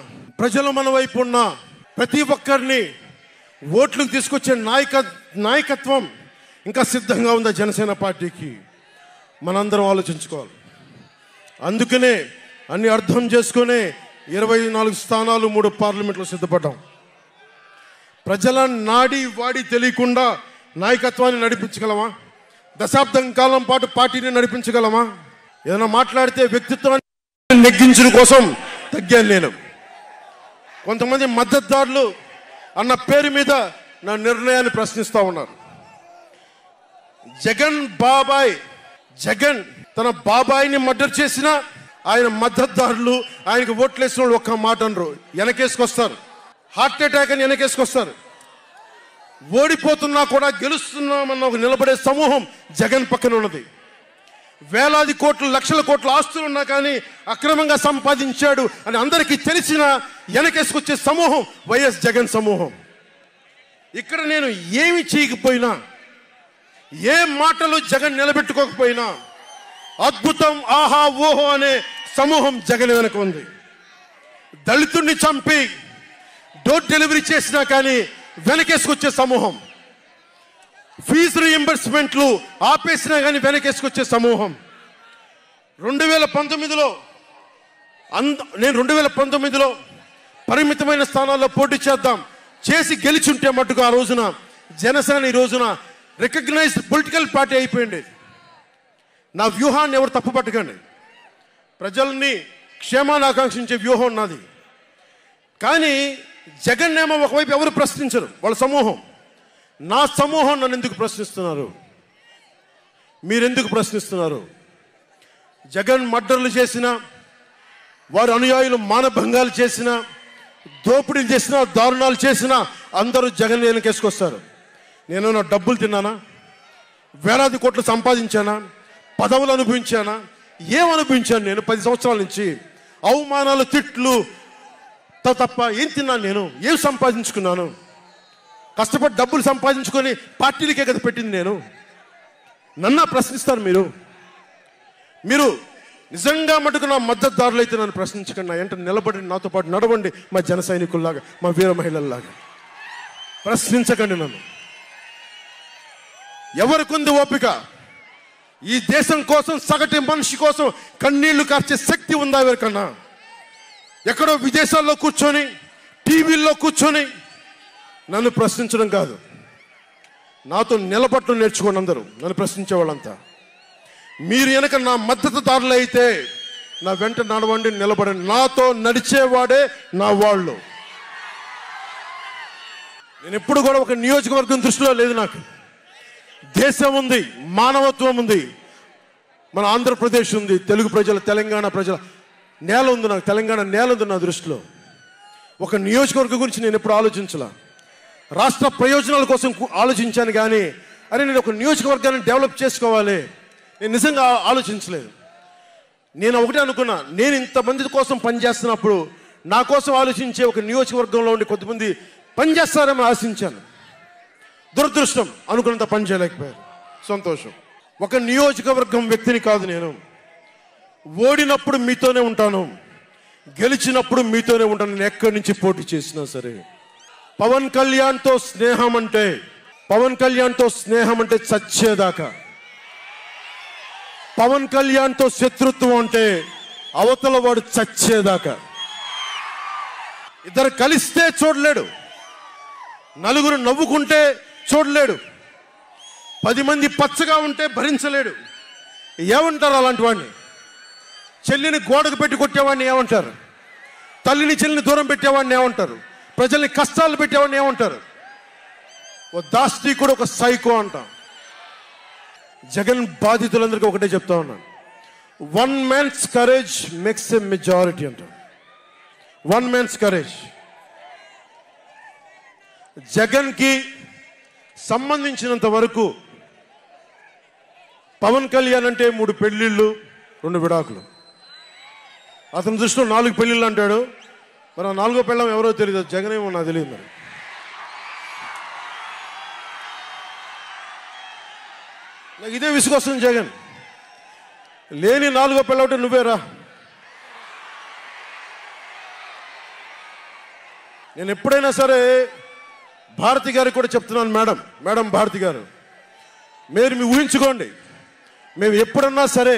ప్రజలు మన వైపు ఉన్నా, ప్రతి ఒక్కరిని ఓట్లకు తీసుకొచ్చే నాయకత్వం ఇంకా సిద్ధంగా ఉందా జనసేన పార్టీకి? మనందరం ఆలోచించుకోవాలి. అందుకనే అన్ని అర్థం చేసుకునే 24 స్థానాలు 3 పార్లమెంట్లో సిద్ధపడ్డాం. ప్రజల నాడి వాడి తెలియకుండా నాయకత్వాన్ని నడిపించగలమా? దశాబ్దం కాలం పాటు పార్టీని నడిపించగలమా? ఏదైనా మాట్లాడితే వ్యక్తిత్వాన్ని నెగ్గించడం కోసం తగ్గాను నేను. కొంతమంది మద్దతుదారులు అన్న పేరు మీద నా నిర్ణయాన్ని ప్రశ్నిస్తూ ఉన్నారు. జగన్ తన బాబాయిని మర్డర్ చేసిన ఆయన మద్దతుదారులు, ఆయనకు ఓట్లేసిన వాళ్ళు ఒక్క మాట అనరు, వెనకేసుకొస్తారు. హార్ట్ అటాక్ అని వెనకేసుకొస్తారు. ఓడిపోతున్నా కూడా గెలుస్తున్నామన్న ఒక నిలబడే సమూహం జగన్ పక్కన ఉన్నది. వేలాది కోట్లు, లక్షల కోట్ల ఆస్తులు ఉన్నా కానీ అక్రమంగా సంపాదించాడు అని అందరికీ తెలిసిన వెనకేసుకొచ్చే సమూహం వైఎస్ జగన్ సమూహం. ఇక్కడ నేను ఏమి చేయకపోయినా, ఏ మాటలు జగన్ నిలబెట్టుకోకపోయినా అద్భుతం, ఆహా ఓహో అనే సమూహం జగన్ వెనక ఉంది. దళితుడిని చంపి డోర్ డెలివరీ చేసినా కానీ వెనకేసుకొచ్చే సమూహం. ఫీజు రీఎంబర్స్మెంట్లు ఆపేసినా కానీ వెనకేసుకొచ్చే సమూహం. 2019లో నేను 2019లో పరిమితమైన స్థానాల్లో పోటీ చేసి గెలిచుంటే మట్టుకు ఆ రోజున జనసేన ఈ రోజున రికగ్నైజ్డ్ పొలిటికల్ పార్టీ అయిపోయింది. నా వ్యూహాన్ని ఎవరు తప్పు పట్టకండి. ప్రజల్ని క్షేమాన్ని ఆకాంక్షించే వ్యూహం నాది. కానీ జగన్ ఏమో ఒకవైపు ఎవరు ప్రశ్నించరు, వాళ్ళ సమూహం. నా సమూహం నన్ను ఎందుకు ప్రశ్నిస్తున్నారు? మీరెందుకు ప్రశ్నిస్తున్నారు? జగన్ మర్డర్లు చేసిన, వారి అనుయాయులు మానభంగాలు చేసిన, దోపిడీలు చేసిన, దారుణాలు చేసిన అందరూ జగన్ వెనకేసుకొస్తారు. నేను నా డబ్బులు తిన్నానా? వేలాది కోట్లు సంపాదించానా? పదవులు అనుభవించానా? ఏం అనుభవించాను నేను 10 సంవత్సరాల నుంచి? అవమానాలు, తిట్లు, తప్ప ఏం తిన్నాను? నేను ఏం సంపాదించుకున్నాను? కష్టపడి డబ్బులు సంపాదించుకొని పార్టీలకే కదా పెట్టింది నేను. నన్ను ప్రశ్నిస్తారు మీరు నిజంగా మటుకు నా మద్దతుదారులు అయితే నన్ను ప్రశ్నించకండి. నా ఎంట నిలబడి నాతో పాటు నడవండి, మా జన సైనికుల్లాగా, మా వీర మహిళల్లాగా. ప్రశ్నించకండి నన్ను. ఎవరికుంది ఓపిక? ఈ దేశం కోసం, సగటు మనిషి కోసం కన్నీళ్లు కార్చే శక్తి ఉందా ఎవరికన్నా? ఎక్కడో విదేశాల్లో కూర్చొని, టీవీల్లో కూర్చొని నన్ను ప్రశ్నించడం కాదు, నాతో నిలబడటం నేర్చుకోండి అందరూ, నన్ను ప్రశ్నించే వాళ్ళంతా. మీరు వెనక నా మద్దతుదారులు అయితే నా వెంట నడవండి, నిలబడండి. నాతో నడిచేవాడే నా వాళ్ళు. నేను ఎప్పుడు కూడా ఒక నియోజకవర్గం దృష్టిలో లేదు. నాకు దేశం ఉంది, మానవత్వం ఉంది, మన ఆంధ్రప్రదేశ్ ఉంది, తెలుగు ప్రజల, తెలంగాణ ప్రజల నేల ఉంది. నాకు తెలంగాణ నేల ఉంది నా దృష్టిలో. ఒక నియోజకవర్గం గురించి నేను ఎప్పుడు ఆలోచించలా. రాష్ట్ర ప్రయోజనాల కోసం ఆలోచించాను కానీ అరే నేను ఒక నియోజకవర్గాన్ని డెవలప్ చేసుకోవాలి నేను నిజంగా ఆలోచించలేదు. నేను ఒకటే అనుకున్నా, నేను ఇంతమంది కోసం పనిచేస్తున్నప్పుడు నా కోసం ఆలోచించే ఒక నియోజకవర్గంలో ఉండి కొంతమంది పనిచేస్తారని ఆశించాను. దురదృష్టం, అనుకున్నంత పని చేయలేకపోయారు. సంతోషం. ఒక నియోజకవర్గం వ్యక్తిని కాదు నేను. ఓడినప్పుడు మీతోనే ఉంటాను, గెలిచినప్పుడు మీతోనే ఉంటాను. నేను ఎక్కడి నుంచి పోటీ చేసినా సరే. పవన్ కళ్యాణ్తో స్నేహం అంటే చచ్చేదాకా. పవన్ కళ్యాణ్తో శత్రుత్వం అంటే అవతల వాడు చచ్చేదాకా. ఇద్దరు కలిస్తే చూడలేడు, నలుగురు నవ్వుకుంటే చూడలేడు, 10 మంది పచ్చగా ఉంటే భరించలేడు. ఏమంటారు అలాంటి వాడిని? చెల్లిని గోడకు పెట్టి కొట్టేవాడిని ఏమంటారు? తల్లిని చెల్లిని దూరం పెట్టేవాడిని ఏమంటారు? ప్రజల్ని కష్టాలు పెట్టేవాడిని ఏమంటారు? ఓ దాష్టీకుడు, ఒక సైకో అంటాం. జగన్ బాధితులందరికీ ఒకటే చెప్తా ఉన్నాను, 1 man's courage makes a majority అంటాం. 1 man's courage. జగన్కి సంబంధించినంత వరకు పవన్ కళ్యాణ్ అంటే 3 పెళ్లిళ్ళు 2 విడాకులు. అతని దృష్టిలో 4 పెళ్లిళ్ళు అంటాడు. మరి 4వ పెళ్ళం ఎవరో తెలియదు, జగన్ ఏమో నాకు తెలియదు. మరి నాకు ఇదే విసుగొస్తుంది. జగన్ లేని 4వ పెళ్ళవుటే నువ్వేరా. నేను ఎప్పుడైనా సరే భారతి గారికి కూడా చెప్తున్నాను, మేడం భారతి గారు, మీరు ఊహించుకోండి, మేము ఎప్పుడన్నా సరే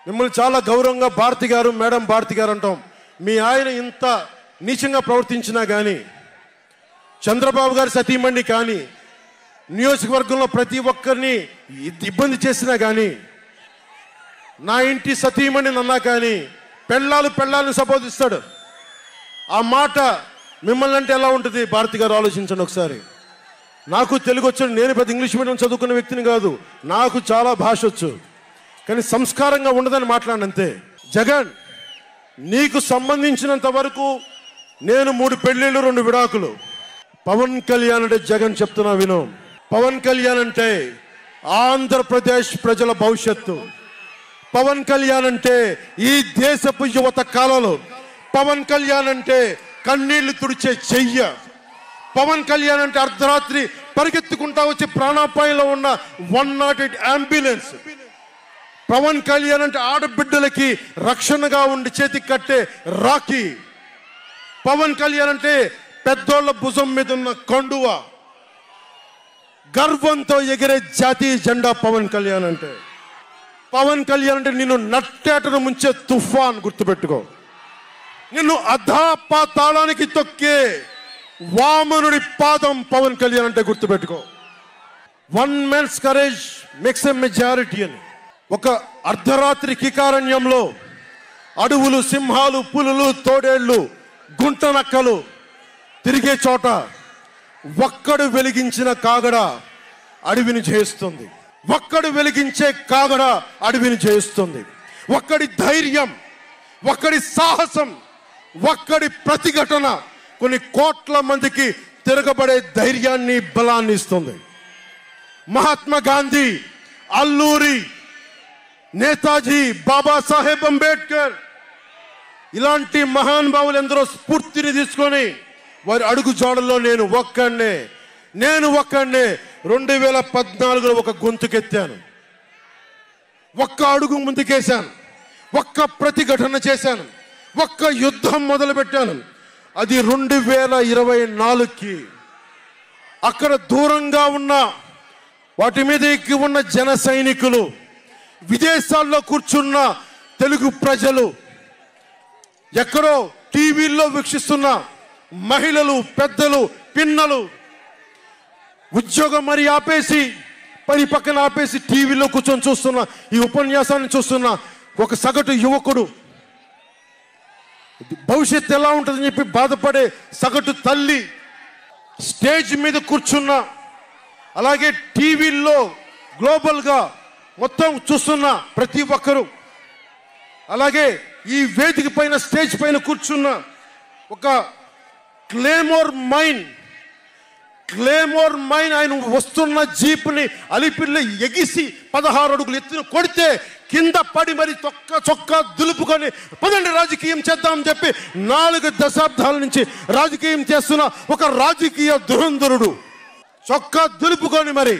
మిమ్మల్ని చాలా గౌరవంగా భారతి గారు, మేడం భారతి గారు అంటాం. మీ ఆయన ఇంత నీచంగా ప్రవర్తించినా కానీ, చంద్రబాబు గారి సతీమణి కానీ, నియోజకవర్గంలో ప్రతి ఒక్కరిని ఇబ్బంది చేసినా కానీ, నా ఇంటి సతీమణి అన్నా కానీ పెళ్ళాలను సంబోధిస్తాడు. ఆ మాట మిమ్మల్ని అంటే ఎలా ఉంటుంది భారతి గారు? ఆలోచించండి ఒకసారి. నాకు తెలుగు వచ్చు, నేను పెద్ద ఇంగ్లీష్ మీడియం చదువుకున్న వ్యక్తిని కాదు, నాకు చాలా భాష వచ్చు, కానీ సంస్కారంగా ఉండదని మాట్లాడినంతే. జగన్, నీకు సంబంధించినంత వరకు నేను 3 పెళ్లిళ్ళు 2 విడాకులు. పవన్ కళ్యాణ్ అంటే జగన్ చెప్తున్నా విను, పవన్ కళ్యాణ్ అంటే ఆంధ్రప్రదేశ్ ప్రజల భవిష్యత్తు. పవన్ కళ్యాణ్ అంటే ఈ దేశపు యువత కాలంలో, పవన్ కళ్యాణ్ అంటే కన్నీళ్లు తుడిచే చెయ్య, పవన్ కళ్యాణ్ అంటే అర్ధరాత్రి పరిగెత్తుకుంటా వచ్చి ప్రాణాపాయంలో ఉన్న 108 అంబులెన్స్, పవన్ కళ్యాణ్ అంటే ఆడబిడ్డలకి రక్షణగా ఉండి చేతికి కట్టే రాఖీ, పవన్ కళ్యాణ్ అంటే పెద్దోళ్ల భుజం మీద ఉన్న కండువ, గర్వంతో ఎగిరే జాతీయ జెండా పవన్ కళ్యాణ్ అంటే. పవన్ కళ్యాణ్ అంటే నిన్ను నట్టేటను ముంచే తుఫాన్, గుర్తుపెట్టుకో. నిన్ను అధాపాతాళానికి తొక్కే వామనుడి పాదం పవన్ కళ్యాణ్ అంటే గుర్తుపెట్టుకో. 1 man's courage makes a majority అని. ఒక అర్ధరాత్రి కికారణ్యంలో అడవులు, సింహాలు, పులులు, తోడేళ్లు, గుంటనక్కలు తిరిగే చోట ఒక్కడు వెలిగించిన కాగడ అడవిని జయిస్తుంది. ఒక్కడు వెలిగించే కాగడ అడవిని జయిస్తుంది. ఒక్కడి ధైర్యం, ఒక్కడి సాహసం, ఒక్కడి ప్రతిఘటన కొన్ని కోట్ల మందికి తిరగబడే ధైర్యాన్ని, బలాన్ని ఇస్తుంది. మహాత్మా గాంధీ, అల్లూరి, నేతాజీ, బాబాసాహెబ్ అంబేద్కర్ ఇలాంటి మహానుభావులు ఎందరో స్ఫూర్తిని తీసుకొని వారి అడుగు జాడల్లో నేను ఒక్కడినే 2014లో ఒక గొంతుకెత్తాను, ఒక్క అడుగు ముందుకేశాను, ఒక్క ప్రతిఘటన చేశాను, ఒక్క యుద్ధం మొదలుపెట్టాను. అది 2024కి. అక్కడ దూరంగా ఉన్న వాటి మీద ఎక్కి ఉన్న జన సైనికులు, విదేశాల్లో కూర్చున్న తెలుగు ప్రజలు, ఎక్కడో టీవీల్లో వీక్షిస్తున్న మహిళలు, పెద్దలు, పిన్నలు, ఉద్యోగం మరి ఆపేసి పని పక్కన ఆపేసి టీవీలో కూర్చొని చూస్తున్న ఈ ఉపన్యాసాన్ని చూస్తున్న ఒక సగటు యువకుడు, భవిష్యత్తు ఎలా ఉంటుందని చెప్పి బాధపడే సగటు తల్లి, స్టేజ్ మీద కూర్చున్న, అలాగే టీవీల్లో గ్లోబల్గా మొత్తం చూస్తున్న ప్రతి ఒక్కరు, అలాగే ఈ వేదిక పైన స్టేజ్ పైన కూర్చున్న ఒక క్లేమోర్ మైన్ ఆయన వస్తున్న జీప్ని అలిపిల్లి ఎగిసి 16 అడుగులు ఎత్తున కొడితే కింద పడి మరి చొక్కా దులుపుకొని పదండి రాజకీయం చేద్దామని చెప్పి 4 దశాబ్దాల నుంచి రాజకీయం చేస్తున్న ఒక రాజకీయ దురంధరుడు చొక్కా దులుపుకొని మరి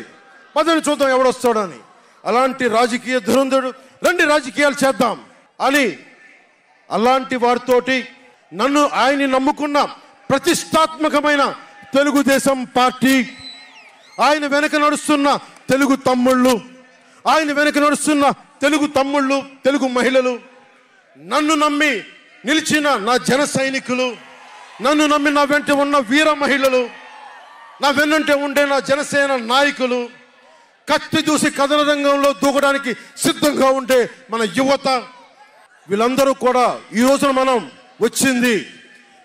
పదని చూద్దాం ఎవడొస్తాడని. అలాంటి రాజకీయ దురంధరుడు రండి రాజకీయాలు చేద్దాం అని అలాంటి వారితోటి ఆయన్ని నమ్ముకున్న ప్రతిష్టాత్మకమైన తెలుగుదేశం పార్టీ, ఆయన వెనక నడుస్తున్న తెలుగు తమ్ముళ్ళు, తెలుగు మహిళలు, నన్ను నమ్మి నిలిచిన నా జన సైనికులు, నన్ను నమ్మి నా వెంట ఉన్న వీర మహిళలు, నా వెన్నంటే ఉండే నా జనసేన నాయకులు, కత్తి దూసి కథన రంగంలో దూకడానికి సిద్ధంగా ఉండే మన యువత, వీళ్ళందరూ కూడా ఈ రోజున మనం వచ్చింది.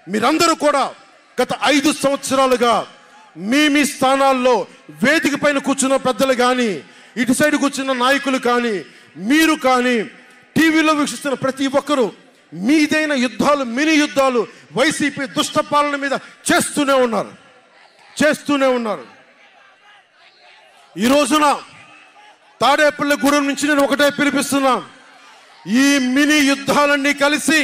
మీరందరూ కూడా గత 5 సంవత్సరాలుగా మీ స్థానాల్లో వేదిక పైన కూర్చున్న పెద్దలు కానీ, ఇటు సైడ్ కూర్చున్న నాయకులు కానీ, మీరు కానీ, టీవీలో వీక్షిస్తున్న ప్రతి ఒక్కరూ మీదైన యుద్ధాలు, మినీ యుద్ధాలు వైసీపీ దుష్ట పాలన మీద చేస్తూనే ఉన్నారు. ఈ రోజున తాడేపల్లిగూడెం నుంచి నేను ఒకటే పిలిపిస్తున్నా, ఈ మినీ యుద్ధాలన్నీ కలిసి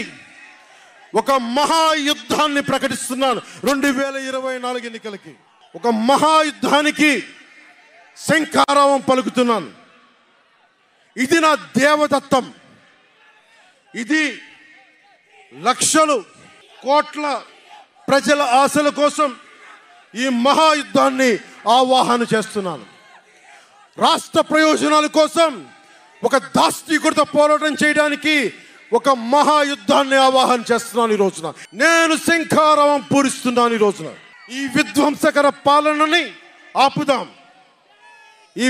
ఒక మహాయుద్ధాన్ని ప్రకటిస్తున్నాను. 2024 ఎన్నికలకి ఒక మహాయుద్ధానికి శంఖారావం పలుకుతున్నాను. ఇది నా దేవదత్తం. ఇది లక్షలు కోట్ల ప్రజల ఆశల కోసం ఈ మహాయుద్ధాన్ని ఆవాహన చేస్తున్నాను. రాష్ట్ర ప్రయోజనాల కోసం ఒక దాష్టీకుడితో పోరాటం చేయడానికి ఒక మహాయుద్ధాన్ని ఆవాహన చేస్తున్నాను. ఈ రోజున నేను శంఖారావం పూరిస్తున్నాను. ఈ రోజున ఈ విధ్వంసకర పాలనని ఆపుదాం. ఈ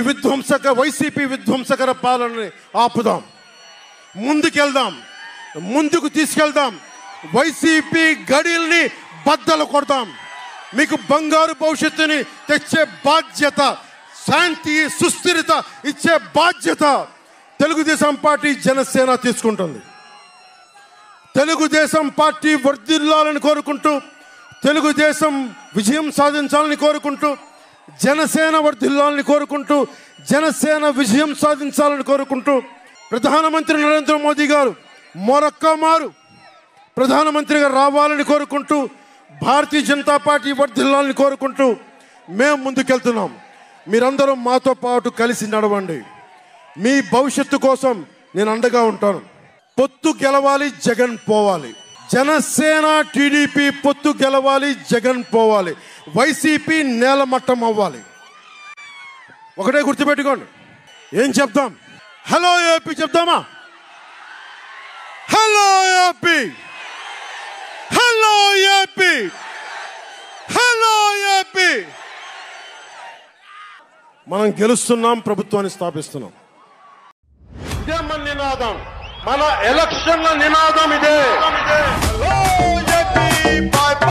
వైసీపీ విధ్వంసకర పాలనని ఆపుదాం. ముందుకు తీసుకెళ్దాం. వైసీపీ గడిల్ని బద్దలు కొడదాం. మీకు బంగారు భవిష్యత్తుని తెచ్చే బాధ్యత, శాంతి, సుస్థిరత ఇచ్చే బాధ్యత తెలుగుదేశం పార్టీ, జనసేన తీసుకుంటుంది. తెలుగుదేశం పార్టీ వర్ధిల్లాలని కోరుకుంటూ, తెలుగుదేశం విజయం సాధించాలని కోరుకుంటూ, జనసేన వర్ధిల్లాలని కోరుకుంటూ, జనసేన విజయం సాధించాలని కోరుకుంటూ, ప్రధానమంత్రి నరేంద్ర మోదీ గారు మరొక్క మారు ప్రధానమంత్రిగా రావాలని కోరుకుంటూ, భారతీయ జనతా పార్టీ వర్ధిల్లాలని కోరుకుంటూ మేము ముందుకెళ్తున్నాం. మీరందరూ మాతో పాటు కలిసి నడవండి. మీ భవిష్యత్తు కోసం నేను అండగా ఉంటాను. పొత్తు గెలవాలి, జగన్ పోవాలి. జనసేన టీడీపీ పొత్తు గెలవాలి, జగన్ పోవాలి. వైసీపీ నేలమట్టం అవ్వాలి. ఒకటే గుర్తుపెట్టుకోండి. ఏం చెప్తాం? హలో ఏపీ చెప్తామా? Hello AP, hello AP, hello AP. మనం గెలుస్తున్నాం, ప్రభుత్వాన్ని స్థాపిస్తున్నాం. ఇదే మన నినాదం, మన ఎలక్షన్ల నినాదం ఇదే.